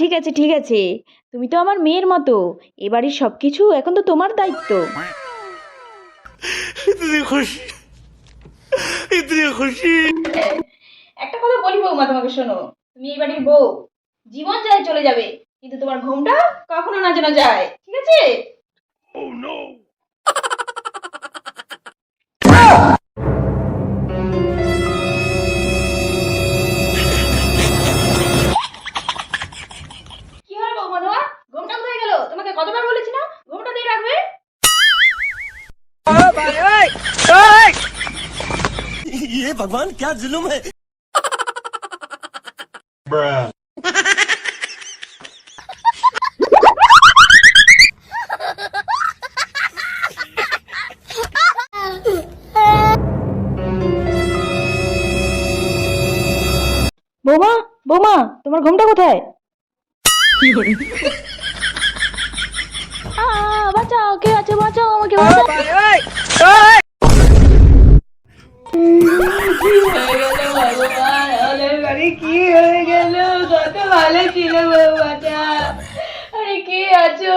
ঠিক আছে ঠিক আছে, তুমি তো আমার মেয়ের মতো, এবাড়ির সবকিছু এখন তো তোমার দায়িত্ব। इतनी खुशी इतनी खुशी। একটা কথা বলি বৌমা, তোমাকে শোনো, তুমি এই বাড়ির বউ, জীবন যায় চলে যাবে, কিন্তু তোমার ঘুমটা কখনো না যেন যায়, ঠিক আছে? Oh no! কি হলো বৌমা তোমার? ঘুমটা কোথায় গেল? তোমাকে কতবার বলেছি না ঘুমটা দিয়ে রাখবে? ये भगवान क्या जुल्म है। বৌমা, বৌমা, তোমার ঘুমটা কোথায়? বাঁচাও, কে আছে? বাঁচাও আমাকে, বাঁচাও। কি হয়ে গেল? কত ভালো ছিল বৌমাটা। আরে কে আছো?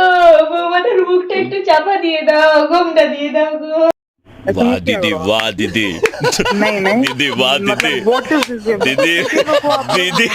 বৌমাটার মুখটা একটু চাপা দিয়ে দাও, ঘুমটা দিয়ে দাও গো। वाह दीदी, वाह दीदी। नहीं नहीं दीदी वाह दीदी, मतलब व्हाट इज दिस दीदी दीदी